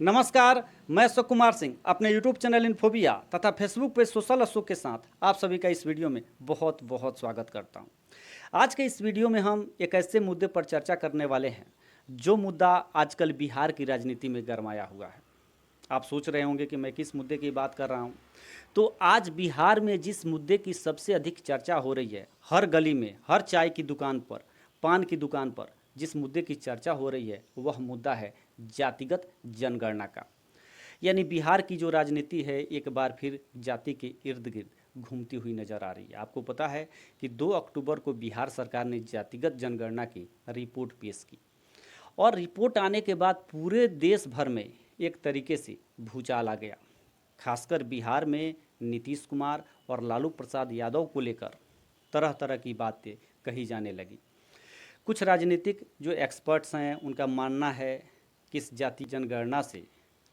नमस्कार, मैं अशोक कुमार सिंह अपने यूट्यूब चैनल इन्फोबिया तथा फेसबुक पेज सोशल अशोक के साथ आप सभी का इस वीडियो में बहुत बहुत स्वागत करता हूं। आज के इस वीडियो में हम एक ऐसे मुद्दे पर चर्चा करने वाले हैं जो मुद्दा आजकल बिहार की राजनीति में गरमाया हुआ है। आप सोच रहे होंगे कि मैं किस मुद्दे की बात कर रहा हूं। तो आज बिहार में जिस मुद्दे की सबसे अधिक चर्चा हो रही है, हर गली में, हर चाय की दुकान पर, पान की दुकान पर जिस मुद्दे की चर्चा हो रही है वह मुद्दा है जातिगत जनगणना का। यानी बिहार की जो राजनीति है एक बार फिर जाति के इर्द गिर्द घूमती हुई नजर आ रही है। आपको पता है कि 2 अक्टूबर को बिहार सरकार ने जातिगत जनगणना की रिपोर्ट पेश की और रिपोर्ट आने के बाद पूरे देश भर में एक तरीके से भूचाल आ गया। खासकर बिहार में नीतीश कुमार और लालू प्रसाद यादव को लेकर तरह तरह की बातें कही जाने लगी। कुछ राजनीतिक जो एक्सपर्ट्स हैं उनका मानना है कि इस जाति जनगणना से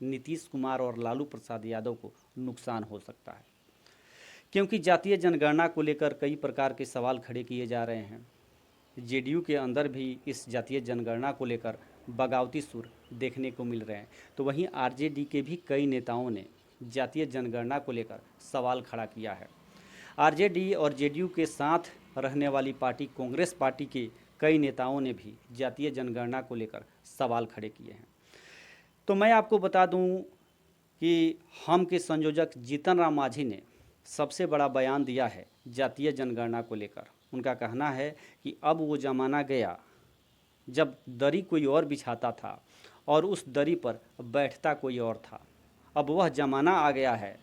नीतीश कुमार और लालू प्रसाद यादव को नुकसान हो सकता है, क्योंकि जातीय जनगणना को लेकर कई प्रकार के सवाल खड़े किए जा रहे हैं। जेडीयू के अंदर भी इस जातीय जनगणना को लेकर बगावती सुर देखने को मिल रहे हैं। तो वहीं आरजेडी के भी कई नेताओं ने जातीय जनगणना को लेकर सवाल खड़ा किया है। आरजेडी और जेडीयू के साथ रहने वाली पार्टी कांग्रेस पार्टी के कई नेताओं ने भी जातीय जनगणना को लेकर सवाल खड़े किए हैं। तो मैं आपको बता दूं कि हम के संयोजक जीतन राम मांझी ने सबसे बड़ा बयान दिया है जातीय जनगणना को लेकर। उनका कहना है कि अब वो ज़माना गया जब दरी कोई और बिछाता था और उस दरी पर बैठता कोई और था। अब वह ज़माना आ गया है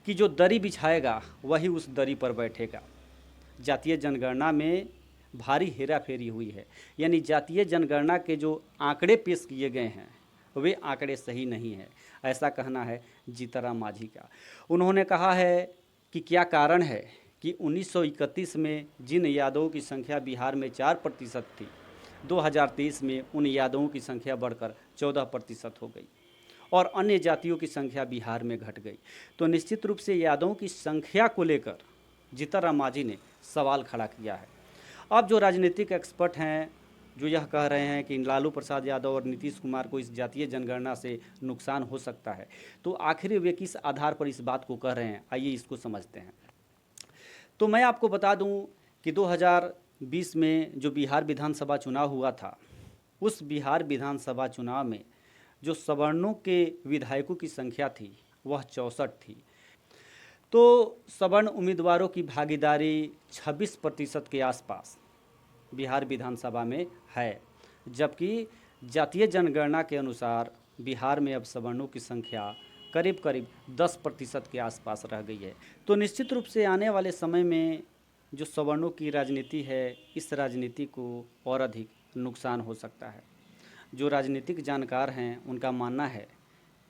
कि जो दरी बिछाएगा वही उस दरी पर बैठेगा। जातीय जनगणना में भारी हेराफेरी हुई है। यानी जातीय जनगणना के जो आंकड़े पेश किए गए हैं वे आंकड़े सही नहीं है, ऐसा कहना है जीतनराम मांझी का। उन्होंने कहा है कि क्या कारण है कि 1931 में जिन यादवों की संख्या बिहार में 4% थी, 2023 में उन यादवों की संख्या बढ़कर 14% हो गई और अन्य जातियों की संख्या बिहार में घट गई। तो निश्चित रूप से यादवों की संख्या को लेकर जीतनराम मांझी ने सवाल खड़ा किया है। अब जो राजनीतिक एक्सपर्ट हैं जो यह कह रहे हैं कि लालू प्रसाद यादव और नीतीश कुमार को इस जातीय जनगणना से नुकसान हो सकता है, तो आखिर वे किस आधार पर इस बात को कह रहे हैं, आइए इसको समझते हैं। तो मैं आपको बता दूं कि 2020 में जो बिहार विधानसभा चुनाव हुआ था, उस बिहार विधानसभा चुनाव में जो सवर्णों के विधायकों की संख्या थी वह 64 थी। तो सवर्ण उम्मीदवारों की भागीदारी 26% के आसपास बिहार विधानसभा में है, जबकि जातीय जनगणना के अनुसार बिहार में अब सवर्णों की संख्या करीब करीब 10% के आसपास रह गई है। तो निश्चित रूप से आने वाले समय में जो सवर्णों की राजनीति है, इस राजनीति को और अधिक नुकसान हो सकता है। जो राजनीतिक जानकार हैं उनका मानना है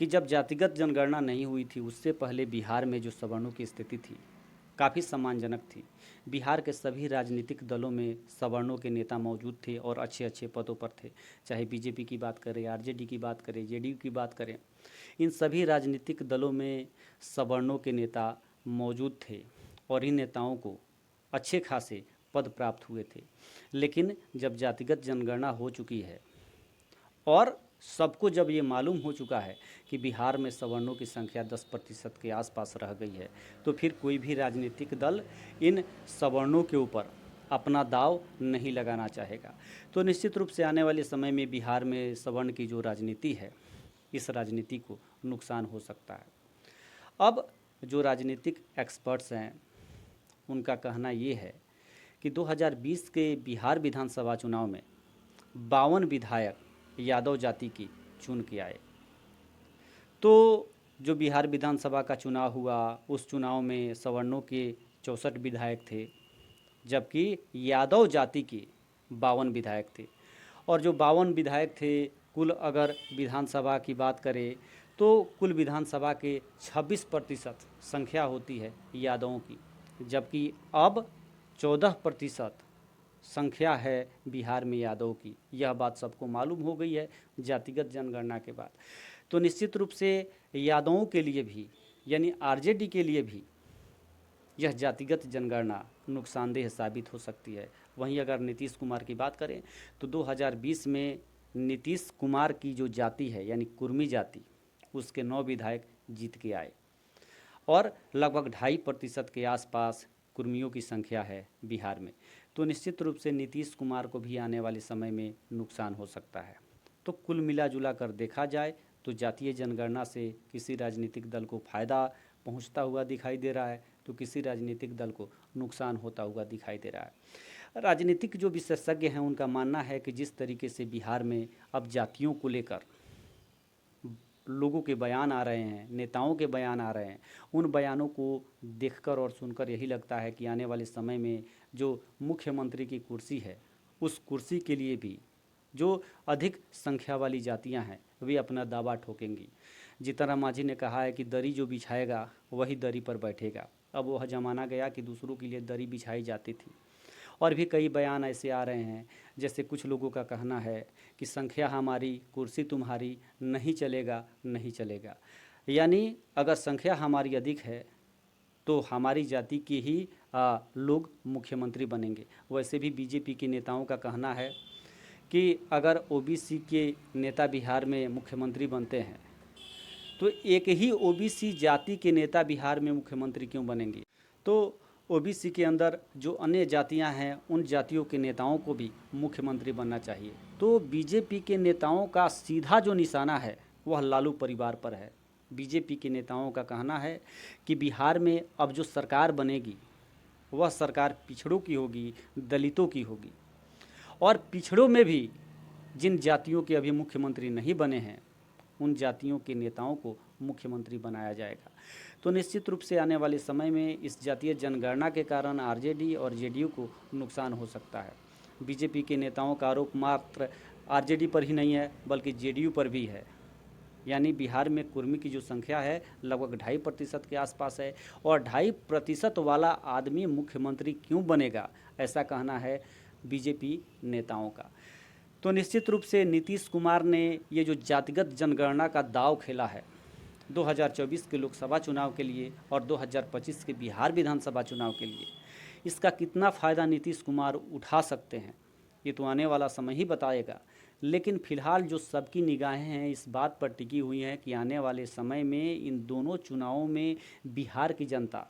कि जब जातिगत जनगणना नहीं हुई थी उससे पहले बिहार में जो सवर्णों की स्थिति थी काफ़ी सम्मानजनक थी। बिहार के सभी राजनीतिक दलों में सवर्णों के नेता मौजूद थे और अच्छे अच्छे पदों पर थे। चाहे बीजेपी की बात करें, आरजेडी की बात करें, जेडीयू की बात करें, इन सभी राजनीतिक दलों में सवर्णों के नेता मौजूद थे और इन नेताओं को अच्छे खासे पद प्राप्त हुए थे। लेकिन जब जातिगत जनगणना हो चुकी है और सबको जब ये मालूम हो चुका है कि बिहार में सवर्णों की संख्या 10% के आसपास रह गई है, तो फिर कोई भी राजनीतिक दल इन सवर्णों के ऊपर अपना दाव नहीं लगाना चाहेगा। तो निश्चित रूप से आने वाले समय में बिहार में सवर्ण की जो राजनीति है, इस राजनीति को नुकसान हो सकता है। अब जो राजनीतिक एक्सपर्ट्स हैं उनका कहना ये है कि 2020 के बिहार विधानसभा चुनाव में 52 विधायक यादव जाति की चुन के आए। तो जो बिहार विधानसभा का चुनाव हुआ उस चुनाव में सवर्णों के 64 विधायक थे, जबकि यादव जाति के 52 विधायक थे। और जो 52 विधायक थे, कुल अगर विधानसभा की बात करें तो कुल विधानसभा के 26% संख्या होती है यादवों की, जबकि अब 14% संख्या है बिहार में यादव की। यह बात सबको मालूम हो गई है जातिगत जनगणना के बाद। तो निश्चित रूप से यादवों के लिए भी, यानी आरजेडी के लिए भी यह जातिगत जनगणना नुकसानदेह साबित हो सकती है। वहीं अगर नीतीश कुमार की बात करें तो 2020 में नीतीश कुमार की जो जाति है यानी कुर्मी जाति, उसके 9 विधायक जीत के आए और लगभग 2.5% के आसपास कुर्मियों की संख्या है बिहार में। तो निश्चित रूप से नीतीश कुमार को भी आने वाले समय में नुकसान हो सकता है। तो कुल मिला जुला कर देखा जाए तो जातीय जनगणना से किसी राजनीतिक दल को फ़ायदा पहुंचता हुआ दिखाई दे रहा है तो किसी राजनीतिक दल को नुकसान होता हुआ दिखाई दे रहा है। राजनीतिक जो विशेषज्ञ हैं उनका मानना है कि जिस तरीके से बिहार में अब जातियों को लेकर लोगों के बयान आ रहे हैं, नेताओं के बयान आ रहे हैं, उन बयानों को देखकर और सुनकर यही लगता है कि आने वाले समय में जो मुख्यमंत्री की कुर्सी है उस कुर्सी के लिए भी जो अधिक संख्या वाली जातियां हैं वे अपना दावा ठोकेंगी। जीतन राम मांझी ने कहा है कि दरी जो बिछाएगा वही दरी पर बैठेगा। अब वह ज़माना गया कि दूसरों के लिए दरी बिछाई जाती थी। और भी कई बयान ऐसे आ रहे हैं, जैसे कुछ लोगों का कहना है कि संख्या हमारी कुर्सी तुम्हारी, नहीं चलेगा नहीं चलेगा। यानी अगर संख्या हमारी अधिक है तो हमारी जाति के ही लोग मुख्यमंत्री बनेंगे। वैसे भी बीजेपी के नेताओं का कहना है कि अगर ओबीसी के नेता बिहार में मुख्यमंत्री बनते हैं तो एक ही ओबीसी जाति के नेता बिहार में मुख्यमंत्री क्यों बनेंगे। तो ओबीसी के अंदर जो अन्य जातियां हैं उन जातियों के नेताओं को भी मुख्यमंत्री बनना चाहिए। तो बीजेपी के नेताओं का सीधा जो निशाना है वह लालू परिवार पर है। बीजेपी के नेताओं का कहना है कि बिहार में अब जो सरकार बनेगी वह सरकार पिछड़ों की होगी, दलितों की होगी। और पिछड़ों में भी जिन जातियों के अभी मुख्यमंत्री नहीं बने हैं उन जातियों के नेताओं को मुख्यमंत्री बनाया जाएगा। तो निश्चित रूप से आने वाले समय में इस जातीय जनगणना के कारण आरजेडी और जेडीयू को नुकसान हो सकता है। बीजेपी के नेताओं का आरोप मात्र आरजेडी पर ही नहीं है बल्कि जेडीयू पर भी है। यानी बिहार में कुर्मी की जो संख्या है लगभग 2.5% के आसपास है और 2.5% वाला आदमी मुख्यमंत्री क्यों बनेगा, ऐसा कहना है बीजेपी नेताओं का। तो निश्चित रूप से नीतीश कुमार ने ये जो जातिगत जनगणना का दाव खेला है 2024 के लोकसभा चुनाव के लिए और 2025 के बिहार विधानसभा चुनाव के लिए, इसका कितना फ़ायदा नीतीश कुमार उठा सकते हैं ये तो आने वाला समय ही बताएगा। लेकिन फ़िलहाल जो सबकी निगाहें हैं इस बात पर टिकी हुई हैं कि आने वाले समय में इन दोनों चुनावों में बिहार की जनता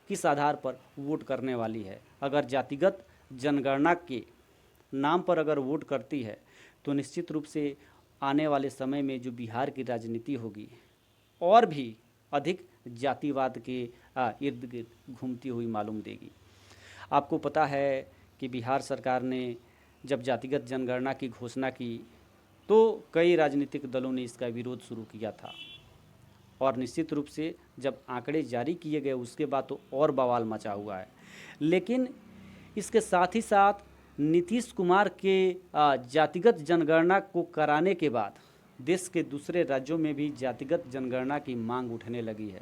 किस आधार पर वोट करने वाली है। अगर जातिगत जनगणना के नाम पर अगर वोट करती है तो निश्चित रूप से आने वाले समय में जो बिहार की राजनीति होगी और भी अधिक जातिवाद के इर्द गिर्द घूमती हुई मालूम देगी। आपको पता है कि बिहार सरकार ने जब जातिगत जनगणना की घोषणा की तो कई राजनीतिक दलों ने इसका विरोध शुरू किया था और निश्चित रूप से जब आंकड़े जारी किए गए उसके बाद तो और बवाल मचा हुआ है। लेकिन इसके साथ ही साथ नीतीश कुमार के जातिगत जनगणना को कराने के बाद देश के दूसरे राज्यों में भी जातिगत जनगणना की मांग उठने लगी है।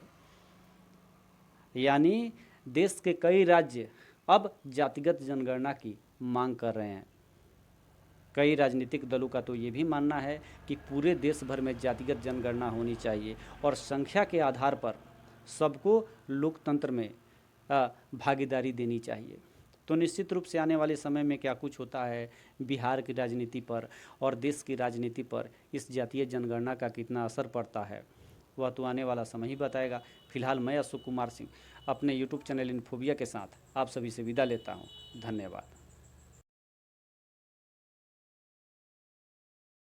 यानी देश के कई राज्य अब जातिगत जनगणना की मांग कर रहे हैं। कई राजनीतिक दलों का तो ये भी मानना है कि पूरे देश भर में जातिगत जनगणना होनी चाहिए और संख्या के आधार पर सबको लोकतंत्र में भागीदारी देनी चाहिए। तो निश्चित रूप से आने वाले समय में क्या कुछ होता है बिहार की राजनीति पर और देश की राजनीति पर इस जातीय जनगणना का कितना असर पड़ता है वह तो आने वाला समय ही बताएगा। फिलहाल मैं अशोक कुमार सिंह अपने यूट्यूब चैनल इन्फोबिया के साथ आप सभी से विदा लेता हूँ। धन्यवाद।